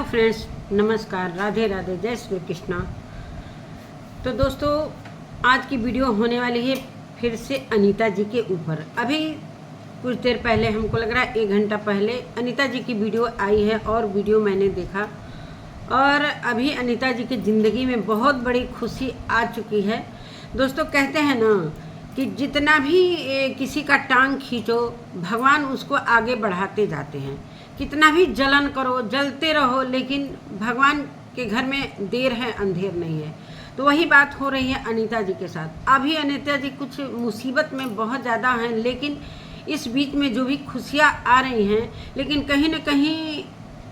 Friends, नमस्कार, राधे राधे, जय श्री कृष्णा। तो दोस्तों, आज की वीडियो होने वाली है फिर से अनीता जी के ऊपर। अभी कुछ देर पहले, हमको लग रहा है 1 घंटा पहले, अनीता जी की वीडियो आई है और वीडियो मैंने देखा और अभी अनीता जी की ज़िंदगी में बहुत बड़ी खुशी आ चुकी है। दोस्तों, कहते हैं ना कि जितना भी किसी का टांग खींचो, भगवान उसको आगे बढ़ाते जाते हैं। कितना भी जलन करो, जलते रहो, लेकिन भगवान के घर में देर है अंधेर नहीं है। तो वही बात हो रही है अनीता जी के साथ। अभी अनीता जी कुछ मुसीबत में बहुत ज़्यादा हैं, लेकिन इस बीच में जो भी खुशियाँ आ रही हैं, लेकिन कहीं ना कहीं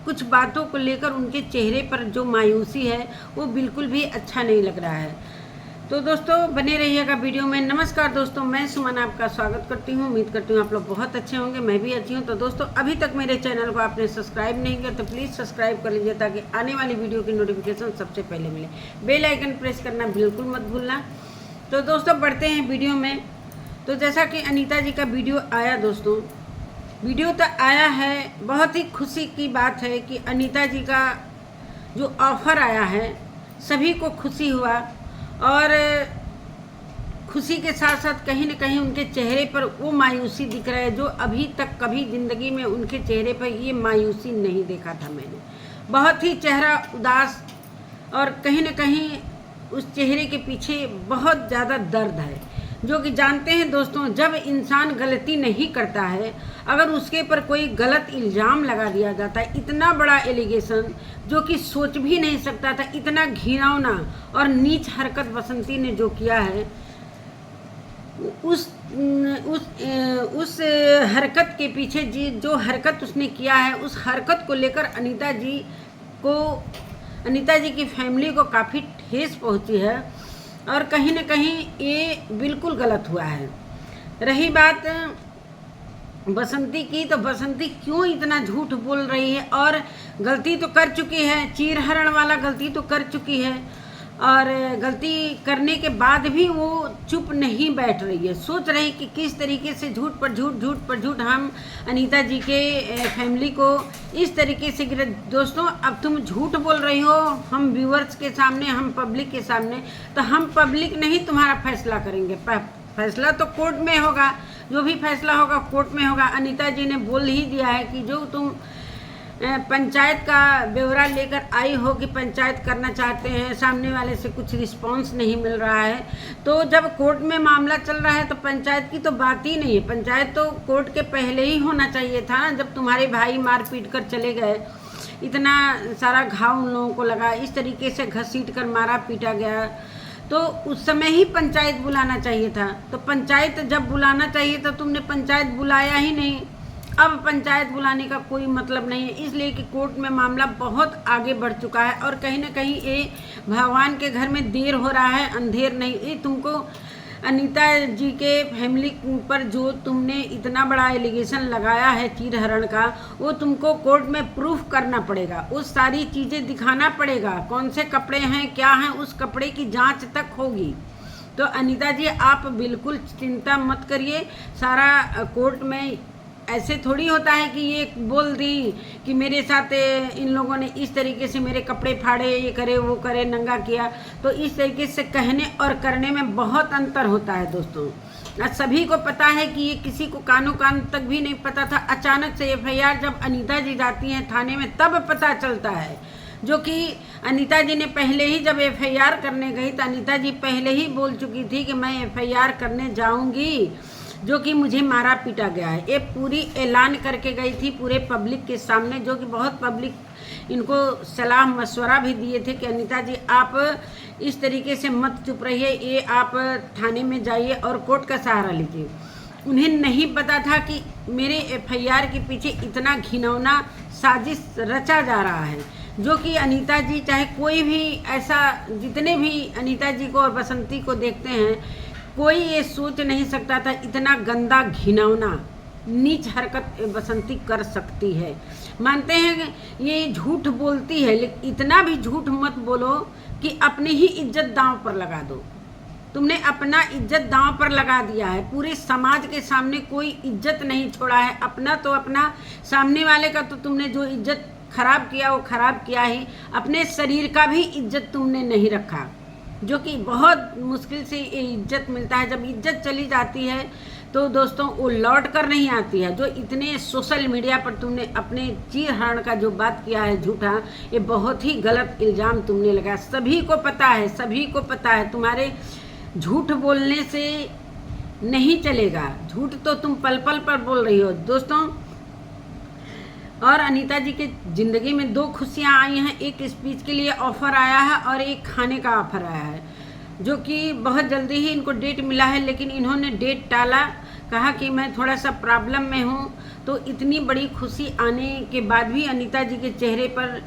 कुछ बातों को लेकर उनके चेहरे पर जो मायूसी है वो बिल्कुल भी अच्छा नहीं लग रहा है। तो दोस्तों, बने रहिएगा वीडियो में। नमस्कार दोस्तों, मैं सुमन आपका स्वागत करती हूँ। उम्मीद करती हूँ आप लोग बहुत अच्छे होंगे, मैं भी अच्छी हूँ। तो दोस्तों, अभी तक मेरे चैनल को आपने सब्सक्राइब नहीं किया तो प्लीज़ सब्सक्राइब कर लीजिए, ताकि आने वाली वीडियो की नोटिफिकेशन सबसे पहले मिले। बेल आइकन प्रेस करना बिल्कुल मत भूलना। तो दोस्तों, बढ़ते हैं वीडियो में। तो जैसा कि अनीता जी का वीडियो आया दोस्तों, वीडियो तो आया है, बहुत ही खुशी की बात है कि अनीता जी का जो ऑफ़र आया है सभी को खुशी हुआ, और खुशी के साथ साथ कहीं न कहीं उनके चेहरे पर वो मायूसी दिख रहा है जो अभी तक कभी ज़िंदगी में उनके चेहरे पर ये मायूसी नहीं देखा था मैंने। बहुत ही चेहरा उदास, और कहीं न कहीं उस चेहरे के पीछे बहुत ज़्यादा दर्द है। जो कि जानते हैं दोस्तों, जब इंसान गलती नहीं करता है, अगर उसके पर कोई गलत इल्ज़ाम लगा दिया जाता है, इतना बड़ा एलिगेशन जो कि सोच भी नहीं सकता था, इतना घिनौना और नीच हरकत बसंती ने जो किया है, उस हरकत के पीछे जो हरकत उसने किया है, उस हरकत को लेकर अनीता जी की फैमिली को काफ़ी ठेस पहुंची है, और कहीं न कहीं ये बिल्कुल गलत हुआ है। रही बात बसंती की, तो बसंती क्यों इतना झूठ बोल रही है, और गलती तो कर चुकी है, चीरहरण वाला गलती तो कर चुकी है, और गलती करने के बाद भी वो चुप नहीं बैठ रही है। सोच रही कि किस तरीके से झूठ पर झूठ हम अनीता जी के फैमिली को इस तरीके से गिरे। दोस्तों, अब तुम झूठ बोल रही हो हम व्यूअर्स के सामने, हम पब्लिक के सामने, तो हम पब्लिक नहीं तुम्हारा फैसला करेंगे। फैसला तो कोर्ट में होगा, जो भी फैसला होगा कोर्ट में होगा। अनीता जी ने बोल ही दिया है कि जो तुम पंचायत का ब्यौरा लेकर आई हो कि पंचायत करना चाहते हैं, सामने वाले से कुछ रिस्पांस नहीं मिल रहा है, तो जब कोर्ट में मामला चल रहा है तो पंचायत की तो बात ही नहीं है। पंचायत तो कोर्ट के पहले ही होना चाहिए था ना, जब तुम्हारे भाई मार पीट कर चले गए, इतना सारा घाव उन लोगों को लगा, इस तरीके से घसीट कर मारा पीटा गया, तो उस समय ही पंचायत बुलाना चाहिए था। तो पंचायत जब बुलाना चाहिए था, तुमने पंचायत बुलाया ही नहीं। अब पंचायत बुलाने का कोई मतलब नहीं है, इसलिए कि कोर्ट में मामला बहुत आगे बढ़ चुका है, और कहीं ना कहीं ये भगवान के घर में देर हो रहा है, अंधेर नहीं। ये तुमको अनीता जी के फैमिली पर जो तुमने इतना बड़ा एलिगेशन लगाया है चीरहरण का, वो तुमको कोर्ट में प्रूफ करना पड़ेगा, वो सारी चीज़ें दिखाना पड़ेगा, कौन से कपड़े हैं, क्या हैं, उस कपड़े की जांच तक होगी। तो अनीता जी, आप बिल्कुल चिंता मत करिए। सारा कोर्ट में ऐसे थोड़ी होता है कि ये बोल दी कि मेरे साथ इन लोगों ने इस तरीके से मेरे कपड़े फाड़े, ये करे वो करे, नंगा किया। तो इस तरीके से कहने और करने में बहुत अंतर होता है दोस्तों। सभी को पता है कि ये किसी को कानों कान तक भी नहीं पता था। अचानक से एफआईआर जब अनीता जी जाती हैं थाने में, तब पता चलता है। जो कि अनीता जी ने पहले ही जब एफआईआर करने गई, तो अनीता जी पहले ही बोल चुकी थी कि मैं एफआईआर करने जाऊँगी, जो कि मुझे मारा पीटा गया है। ये पूरी ऐलान करके गई थी पूरे पब्लिक के सामने, जो कि बहुत पब्लिक इनको सलाह मशवरा भी दिए थे कि अनीता जी, आप इस तरीके से मत चुप रहिए, ये आप थाने में जाइए और कोर्ट का सहारा लीजिए। उन्हें नहीं पता था कि मेरे एफआईआर के पीछे इतना घिनौना साजिश रचा जा रहा है, जो कि अनीता जी, चाहे कोई भी ऐसा, जितने भी अनीता जी को और बसंती को देखते हैं, कोई ये सोच नहीं सकता था इतना गंदा घिनौना नीच हरकत बसंती कर सकती है। मानते हैं ये झूठ बोलती है, लेकिन इतना भी झूठ मत बोलो कि अपनी ही इज्जत दांव पर लगा दो। तुमने अपना इज्जत दांव पर लगा दिया है, पूरे समाज के सामने कोई इज्जत नहीं छोड़ा है। अपना तो अपना, सामने वाले का तो तुमने जो इज्जत खराब किया वो खराब किया ही, अपने शरीर का भी इज्जत तुमने नहीं रखा, जो कि बहुत मुश्किल से ये इज्जत मिलता है। जब इज्जत चली जाती है तो दोस्तों वो लौट कर नहीं आती है। जो इतने सोशल मीडिया पर तुमने अपने चीर हरण का जो बात किया है झूठा, ये बहुत ही गलत इल्ज़ाम तुमने लगाया। सभी को पता है, सभी को पता है, तुम्हारे झूठ बोलने से नहीं चलेगा। झूठ तो तुम पल पल पर बोल रही हो दोस्तों। और अनीता जी के ज़िंदगी में 2 खुशियाँ आई हैं, एक स्पीच के लिए ऑफ़र आया है और एक खाने का ऑफ़र आया है, जो कि बहुत जल्दी ही इनको डेट मिला है, लेकिन इन्होंने डेट टाला, कहा कि मैं थोड़ा सा प्रॉब्लम में हूँ। तो इतनी बड़ी खुशी आने के बाद भी अनीता जी के चेहरे पर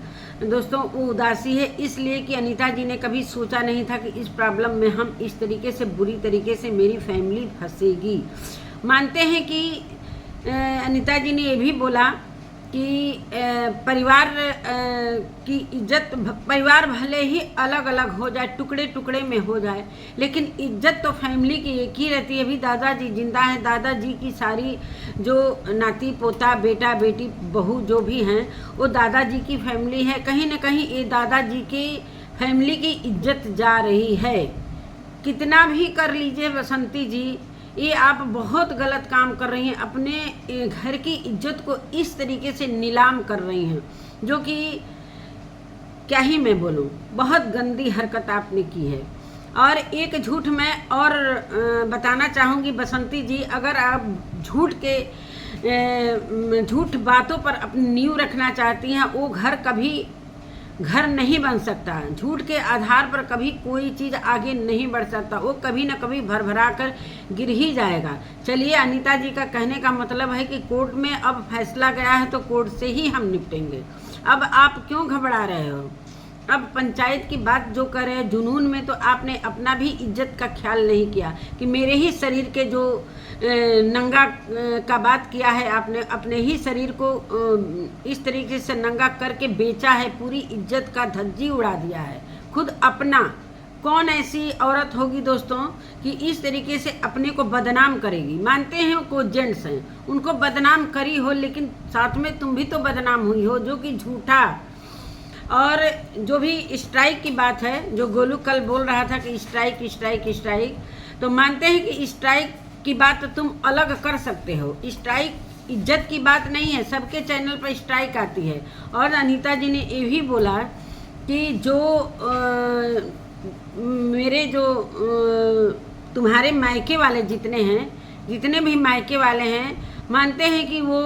दोस्तों वो उदासी है, इसलिए कि अनीता जी ने कभी सोचा नहीं था कि इस प्रॉब्लम में हम इस तरीके से बुरी तरीके से मेरी फैमिली फंसेगी। मानते हैं कि अनीता जी ने ये भी बोला कि परिवार की इज्जत, परिवार भले ही अलग अलग हो जाए, टुकड़े टुकड़े में हो जाए, लेकिन इज्जत तो फैमिली की एक ही रहती है। अभी दादाजी जिंदा हैं, दादाजी की सारी जो नाती पोता बेटा बेटी बहू जो भी हैं वो दादाजी की फैमिली है। कहीं ना कहीं ये दादाजी की फैमिली की इज्जत जा रही है। कितना भी कर लीजिए बसंती जी, ये आप बहुत गलत काम कर रही हैं। अपने घर की इज्जत को इस तरीके से नीलाम कर रही हैं, जो कि क्या ही मैं बोलूं, बहुत गंदी हरकत आपने की है। और एक झूठ मैं और बताना चाहूँगी बसंती जी, अगर आप झूठ बातों पर अपनी नींव रखना चाहती हैं, वो घर कभी घर नहीं बन सकता। झूठ के आधार पर कभी कोई चीज़ आगे नहीं बढ़ सकता, वो कभी ना कभी भरभरा कर गिर ही जाएगा। चलिए, अनीता जी का कहने का मतलब है कि कोर्ट में अब फैसला गया है तो कोर्ट से ही हम निपटेंगे। अब आप क्यों घबरा रहे हो? अब पंचायत की बात जो कर रहे हैं जुनून में, तो आपने अपना भी इज्जत का ख्याल नहीं किया कि मेरे ही शरीर के जो नंगा का बात किया है आपने, अपने ही शरीर को इस तरीके से नंगा करके बेचा है, पूरी इज्जत का धज्जी उड़ा दिया है खुद अपना। कौन ऐसी औरत होगी दोस्तों कि इस तरीके से अपने को बदनाम करेगी? मानते हैं को जेंट्स हैं, उनको बदनाम करी हो, लेकिन साथ में तुम भी तो बदनाम हुई हो, जो कि झूठा। और जो भी स्ट्राइक की बात है, जो गोलू कल बोल रहा था कि स्ट्राइक स्ट्राइक स्ट्राइक, तो मानते हैं कि स्ट्राइक की बात तुम अलग कर सकते हो। स्ट्राइक इज्जत की बात नहीं है, सबके चैनल पर स्ट्राइक आती है। और अनीता जी ने ये भी बोला कि जो मेरे जो तुम्हारे मायके वाले जितने हैं, जितने भी मायके वाले हैं, मानते हैं कि वो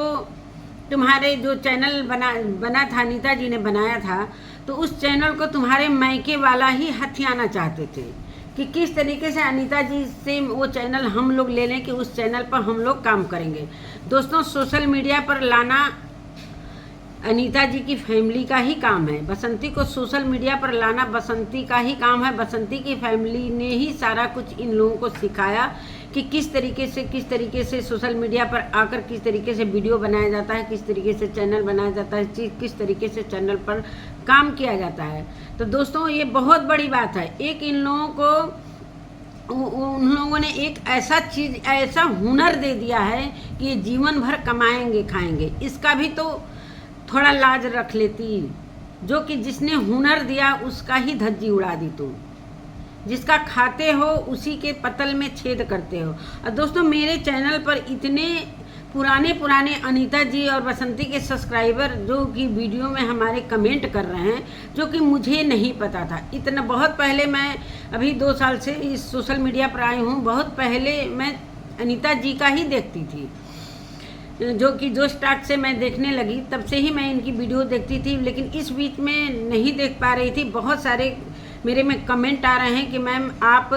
तुम्हारे जो चैनल बना था, अनीता जी ने बनाया था, तो उस चैनल को तुम्हारे मायके वाला ही हथियाना चाहते थे कि किस तरीके से अनीता जी से वो चैनल हम लोग ले लें कि उस चैनल पर हम लोग काम करेंगे। दोस्तों, सोशल मीडिया पर लाना अनीता जी की फैमिली का ही काम है। बसंती को सोशल मीडिया पर लाना बसंती का ही काम है। बसंती की फैमिली ने ही सारा कुछ इन लोगों को सिखाया कि किस तरीके से सोशल मीडिया पर आकर किस तरीके से वीडियो बनाया जाता है, किस तरीके से चैनल बनाया जाता है, किस तरीके से चैनल पर काम किया जाता है। तो दोस्तों, ये बहुत बड़ी बात है। एक इन लोगों को, उन लोगों ने एक ऐसा चीज़, ऐसा हुनर दे दिया है कि ये जीवन भर कमाएंगे खाएंगे। इसका भी तो थोड़ा लाज रख लेती, जो कि जिसने हुनर दिया उसका ही धज्जी उड़ा दी तुम। जिसका खाते हो उसी के पतल में छेद करते हो। और दोस्तों, मेरे चैनल पर इतने पुराने अनीता जी और बसंती के सब्सक्राइबर जो कि वीडियो में हमारे कमेंट कर रहे हैं, जो कि मुझे नहीं पता था। इतना बहुत पहले, मैं अभी 2 साल से इस सोशल मीडिया पर आई हूँ, बहुत पहले मैं अनीता जी का ही देखती थी, जो स्टार्ट से मैं देखने लगी तब से ही मैं इनकी वीडियो देखती थी, लेकिन इस बीच में नहीं देख पा रही थी। बहुत सारे मेरे में कमेंट आ रहे हैं कि मैम आप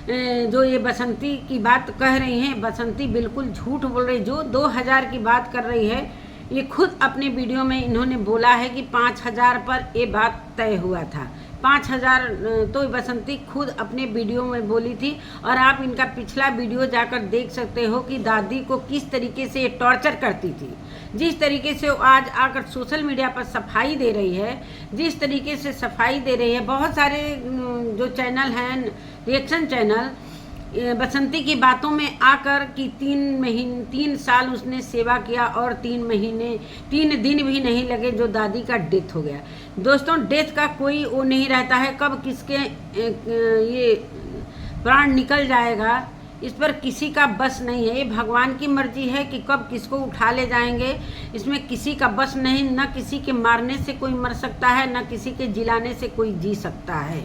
जो ये बसंती की बात कह रही हैं, बसंती बिल्कुल झूठ बोल रही। जो 2000 की बात कर रही है, ये खुद अपने वीडियो में इन्होंने बोला है कि 5000 पर ये बात तय हुआ था। 5000 तो बसंती खुद अपने वीडियो में बोली थी। और आप इनका पिछला वीडियो जाकर देख सकते हो कि दादी को किस तरीके से ये टॉर्चर करती थी। जिस तरीके से वो आज आकर सोशल मीडिया पर सफाई दे रही है, जिस तरीके से सफाई दे रही है, बहुत सारे जो चैनल हैं, रिएक्शन चैनल, बसंती की बातों में आकर कि 3 साल उसने सेवा किया और 3 दिन भी नहीं लगे जो दादी का डेथ हो गया। दोस्तों, डेथ का कोई वो नहीं रहता है, कब किसके ये प्राण निकल जाएगा इस पर किसी का बस नहीं है। ये भगवान की मर्जी है कि कब किसको उठा ले जाएंगे, इसमें किसी का बस नहीं। न किसी के मारने से कोई मर सकता है, न किसी के जिलाने से कोई जी सकता है।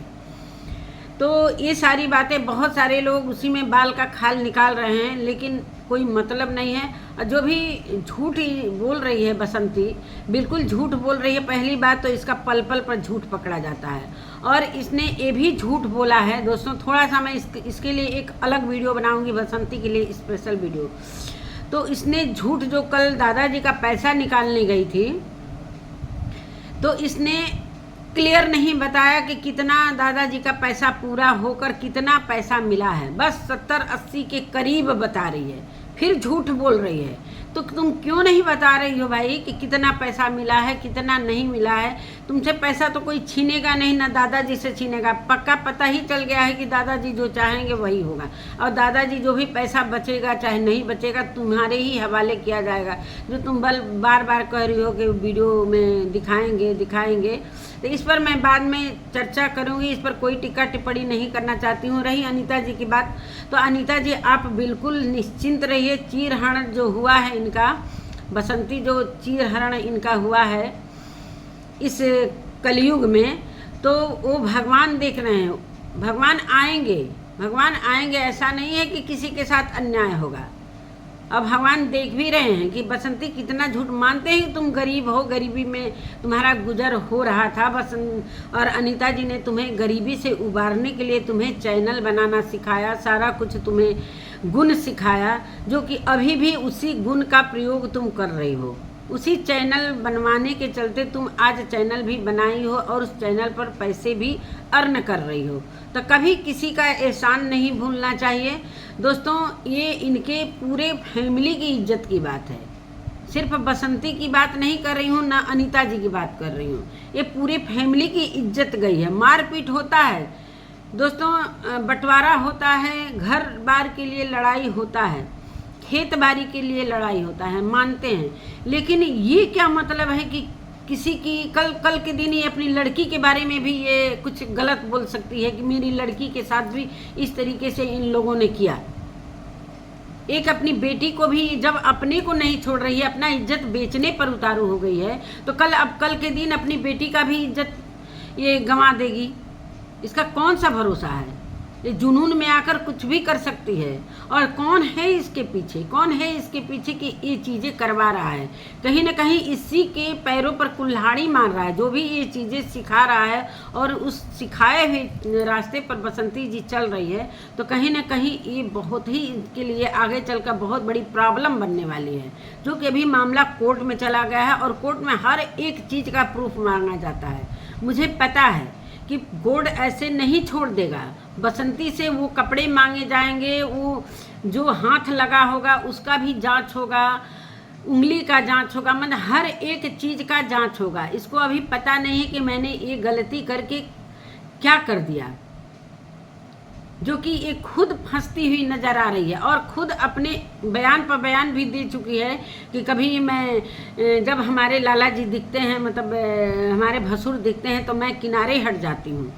तो ये सारी बातें बहुत सारे लोग उसी में बाल का खाल निकाल रहे हैं, लेकिन कोई मतलब नहीं है। और जो भी झूठ ही बोल रही है बसंती, बिल्कुल झूठ बोल रही है। पहली बात तो इसका पल पल पर झूठ पकड़ा जाता है, और इसने ये भी झूठ बोला है। दोस्तों, थोड़ा सा मैं इसके लिए एक अलग वीडियो बनाऊंगी, बसंती के लिए स्पेशल वीडियो। तो इसने झूठ, जो कल दादाजी का पैसा निकालने गई थी, तो इसने क्लियर नहीं बताया कि कितना दादाजी का पैसा पूरा होकर कितना पैसा मिला है। बस 70-80 के करीब बता रही है, फिर झूठ बोल रही है। तो तुम क्यों नहीं बता रही हो भाई कि कितना पैसा मिला है, कितना नहीं मिला है? तुमसे पैसा तो कोई छीनेगा नहीं, ना दादाजी से छीनेगा। पक्का पता ही चल गया है कि दादाजी जो चाहेंगे वही होगा, और दादाजी जो भी पैसा बचेगा चाहे नहीं बचेगा तुम्हारे ही हवाले किया जाएगा। जो तुम बार बार कह रही हो कि वीडियो में दिखाएंगे, तो इस पर मैं बाद में चर्चा करूंगी। इस पर कोई टीका टिप्पणी नहीं करना चाहती हूँ। रही अनीता जी की बात, तो अनीता जी आप बिल्कुल निश्चिंत रहिए। चीरहरण जो हुआ है इनका, बसंती जो चीरहरण इनका हुआ है इस कलयुग में, तो वो भगवान देख रहे हैं। भगवान आएंगे। ऐसा नहीं है कि किसी के साथ अन्याय होगा। अब भगवान देख भी रहे हैं कि बसंती कितना झूठ। मानते ही तुम गरीब हो, गरीबी में तुम्हारा गुजर हो रहा था। और अनीता जी ने तुम्हें गरीबी से उबारने के लिए तुम्हें चैनल बनाना सिखाया, सारा कुछ तुम्हें गुण सिखाया, जो कि अभी भी उसी गुण का प्रयोग तुम कर रही हो। उसी चैनल बनवाने के चलते तुम आज चैनल भी बनाई हो और उस चैनल पर पैसे भी अर्न कर रही हो। तो कभी किसी का एहसान नहीं भूलना चाहिए। दोस्तों, ये इनके पूरे फैमिली की इज्जत की बात है। सिर्फ बसंती की बात नहीं कर रही हूँ, ना अनीता जी की बात कर रही हूँ। ये पूरे फैमिली की इज्जत गई है। मारपीट होता है दोस्तों, बंटवारा होता है, घर बार के लिए लड़ाई होता है, खेत बाड़ी के लिए लड़ाई होता है, मानते हैं। लेकिन ये क्या मतलब है कि किसी की कल के दिन ये अपनी लड़की के बारे में भी ये कुछ गलत बोल सकती है कि मेरी लड़की के साथ भी इस तरीके से इन लोगों ने किया। एक अपनी बेटी को भी जब अपने को नहीं छोड़ रही है, अपना इज्जत बेचने पर उतारू हो गई है, तो कल के दिन अपनी बेटी का भी इज्जत ये गंवा देगी। इसका कौन सा भरोसा है? ये जुनून में आकर कुछ भी कर सकती है। और कौन है इसके पीछे कि ये चीज़ें करवा रहा है? कहीं ना कहीं इसी के पैरों पर कुल्हाड़ी मार रहा है, जो भी ये चीज़ें सिखा रहा है। और उस सिखाए हुए रास्ते पर बसंती जी चल रही है, तो कहीं ना कहीं ये बहुत ही इनके लिए आगे चलकर बहुत बड़ी प्रॉब्लम बनने वाली है। जो कि अभी मामला कोर्ट में चला गया है, और कोर्ट में हर एक चीज़ का प्रूफ मांगा जाता है। मुझे पता है कि कोर्ट ऐसे नहीं छोड़ देगा। बसंती से वो कपड़े मांगे जाएंगे, वो जो हाथ लगा होगा उसका भी जांच होगा, उंगली का जांच होगा, मतलब हर एक चीज़ का जांच होगा। इसको अभी पता नहीं कि मैंने ये गलती करके क्या कर दिया, जो कि ये खुद फंसती हुई नज़र आ रही है। और खुद अपने बयान पर बयान भी दे चुकी है कि कभी मैं जब हमारे लाला जी दिखते हैं, मतलब हमारे भसुर दिखते हैं, तो मैं किनारे हट जाती हूँ।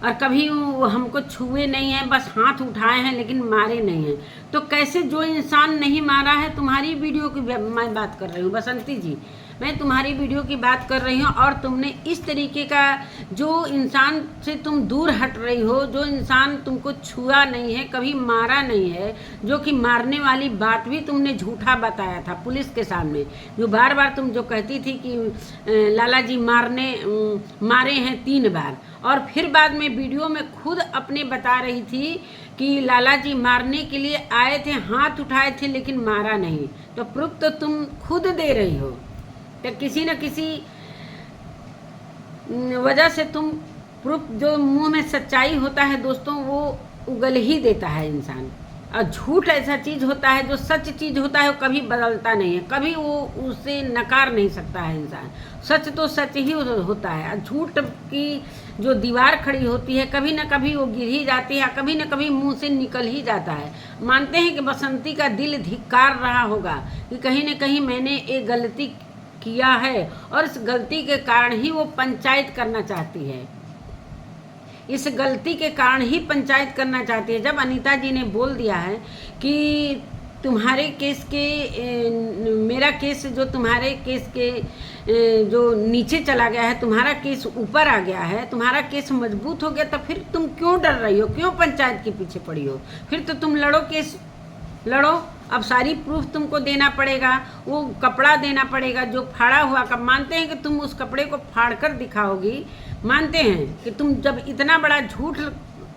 और कभी वो हमको छुए नहीं हैं, बस हाथ उठाए हैं लेकिन मारे नहीं हैं। तो कैसे जो इंसान नहीं मारा है, तुम्हारी वीडियो की मैं बात कर रही हूँ बसंती जी, मैं तुम्हारी वीडियो की बात कर रही हूँ। और तुमने इस तरीके का, जो इंसान से तुम दूर हट रही हो, जो इंसान तुमको छुआ नहीं है, कभी मारा नहीं है, जो कि मारने वाली बात भी तुमने झूठा बताया था पुलिस के सामने। जो बार बार तुम जो कहती थी कि लाला जी मारे हैं 3 बार, और फिर बाद में वीडियो में खुद अपने बता रही थी कि लाला जी मारने के लिए आए थे, हाथ उठाए थे लेकिन मारा नहीं। तो प्रूफ तो तुम खुद दे रही हो। तो किसी न किसी वजह से तुम प्रूफ, जो मुंह में सच्चाई होता है दोस्तों, वो उगल ही देता है इंसान। और झूठ ऐसा चीज़ होता है, जो सच चीज़ होता है वो कभी बदलता नहीं है, कभी वो उसे नकार नहीं सकता है इंसान। सच तो सच ही होता है, और झूठ की जो दीवार खड़ी होती है कभी ना कभी वो गिर ही जाती है, कभी ना कभी मुंह से निकल ही जाता है। मानते हैं कि बसंती का दिल धिक्कार रहा होगा कि कहीं ना कहीं मैंने एक गलती किया है, और इस गलती के कारण ही वो पंचायत करना चाहती है, इस गलती के कारण ही पंचायत करना चाहती है। जब अनीता जी ने बोल दिया है कि तुम्हारे केस के मेरा केस जो तुम्हारे केस के जो नीचे चला गया है, तुम्हारा केस ऊपर आ गया है, तुम्हारा केस मजबूत हो गया, तो फिर तुम क्यों डर रही हो, क्यों पंचायत के पीछे पड़ी हो? फिर तो तुम लड़ो, केस लड़ो। अब सारी प्रूफ तुमको देना पड़ेगा, वो कपड़ा देना पड़ेगा जो फाड़ा हुआ का। मानते हैं कि तुम उस कपड़े को फाड़ कर दिखाओगी, मानते हैं कि तुम जब इतना बड़ा झूठ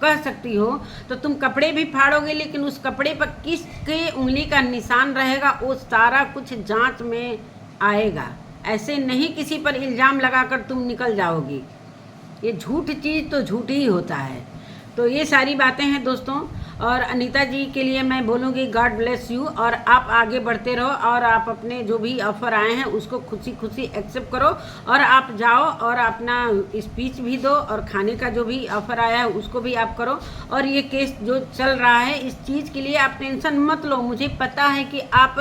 कह सकती हो तो तुम कपड़े भी फाड़ोगे, लेकिन उस कपड़े पर किसके उंगली का निशान रहेगा वो सारा कुछ जांच में आएगा। ऐसे नहीं किसी पर इल्ज़ाम लगाकर तुम निकल जाओगी। ये झूठ चीज़ तो झूठ ही होता है। तो ये सारी बातें हैं दोस्तों, और अनीता जी के लिए मैं बोलूँगी गॉड ब्लेस यू, और आप आगे बढ़ते रहो, और आप अपने जो भी ऑफ़र आए हैं उसको खुशी खुशी एक्सेप्ट करो, और आप जाओ और अपना स्पीच भी दो, और खाने का जो भी ऑफ़र आया है उसको भी आप करो। और ये केस जो चल रहा है इस चीज़ के लिए आप टेंशन मत लो। मुझे पता है कि आप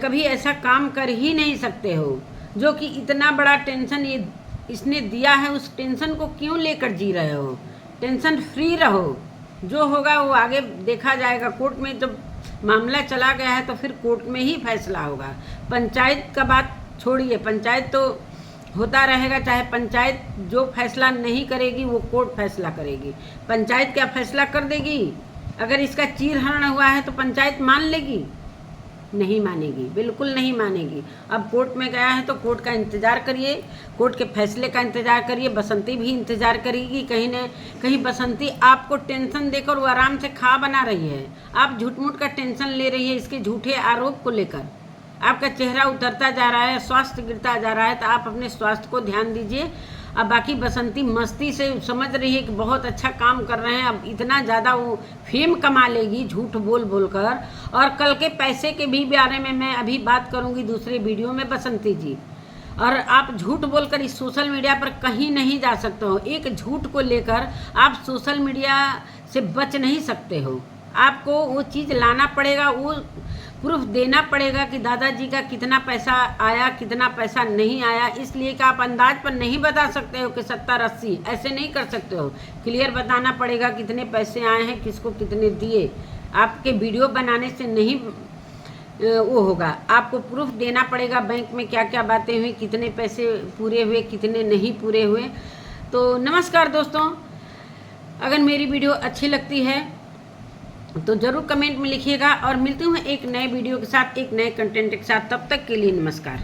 कभी ऐसा काम कर ही नहीं सकते हो, जो कि इतना बड़ा टेंशन ये इसने दिया है, उस टेंशन को क्यों लेकर जी रहे हो? टेंशन फ्री रहो, जो होगा वो आगे देखा जाएगा। कोर्ट में जब मामला चला गया है तो फिर कोर्ट में ही फैसला होगा। पंचायत का बात छोड़िए, पंचायत तो होता रहेगा, चाहे पंचायत जो फैसला नहीं करेगी वो कोर्ट फैसला करेगी। पंचायत क्या फैसला कर देगी? अगर इसका चीरहरण हुआ है तो पंचायत मान लेगी? नहीं मानेगी, बिल्कुल नहीं मानेगी। अब कोर्ट में गया है तो कोर्ट का इंतज़ार करिए, कोर्ट के फैसले का इंतज़ार करिए। बसंती भी इंतज़ार करेगी। कहीं न कहीं बसंती आपको टेंशन देकर वो आराम से खा बना रही है। आप झूठ मूठ का टेंशन ले रही है इसके झूठे आरोप को लेकर। आपका चेहरा उतरता जा रहा है, स्वास्थ्य गिरता जा रहा है, तो आप अपने स्वास्थ्य को ध्यान दीजिए। अब बाकी बसंती मस्ती से समझ रही है कि बहुत अच्छा काम कर रहे हैं, अब इतना ज़्यादा वो फेम कमा लेगी झूठ बोल बोल कर। और कल के पैसे के भी बारे में मैं अभी बात करूंगी दूसरे वीडियो में बसंती जी। और आप झूठ बोलकर इस सोशल मीडिया पर कहीं नहीं जा सकते हो। एक झूठ को लेकर आप सोशल मीडिया से बच नहीं सकते हो। आपको वो चीज़ लाना पड़ेगा, वो प्रूफ देना पड़ेगा कि दादाजी का कितना पैसा आया, कितना पैसा नहीं आया। इसलिए कि आप अंदाज पर नहीं बता सकते हो कि 70-80, ऐसे नहीं कर सकते हो। क्लियर बताना पड़ेगा कितने पैसे आए हैं, किसको कितने दिए। आपके वीडियो बनाने से नहीं वो होगा, आपको प्रूफ देना पड़ेगा बैंक में क्या क्या बातें हुई, कितने पैसे पूरे हुए, कितने नहीं पूरे हुए। तो नमस्कार दोस्तों, अगर मेरी वीडियो अच्छी लगती है तो ज़रूर कमेंट में लिखिएगा, और मिलती हूँ एक नए वीडियो के साथ, एक नए कंटेंट के साथ। तब तक के लिए नमस्कार।